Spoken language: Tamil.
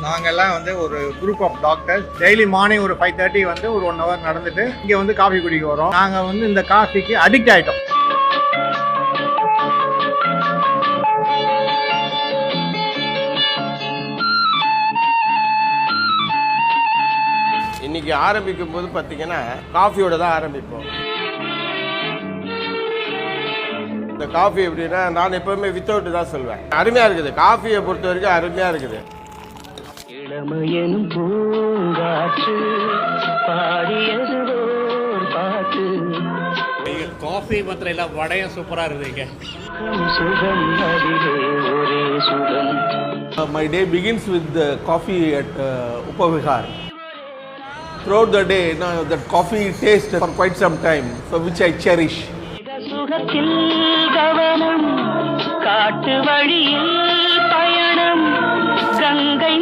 நாங்கெல்லாம் வந்து ஒரு group of doctors daily morning ஒரு 5:30 வந்து ஒரு 1 hour நடந்துட்டு இங்கே வந்து காஃபி குடிக்க வரோம். நாங்கள் வந்து இந்த காஃபிக்கு அடிக்ட் ஆகிட்டோம். இன்னைக்கு ஆரம்பிக்கும் போது பார்த்தீங்கன்னா காஃபியோட தான் ஆரம்பிப்போம். இந்த காஃபி எப்படின்னா நான் எப்பவுமே வித்தவுட் தான் சொல்வேன். அருமையா இருக்குது, காஃபியை பொறுத்த வரைக்கும் அருமையா இருக்குது. இளமையனும் பூங்காற்று பாடியது ஓர் பாட்டு. காஃபி மாத்திரம் இல்லை, வடையும் சூப்பராக இருக்குதுங்க. சுகம் அதிலே ஒரே சுகம். My day begins with the coffee at Upavihar. Throughout the day, that coffee tastes for quite some time, so which I cherish. சுகத்தில் கவனம் காட்டு வழியில் பயணம் கங்கை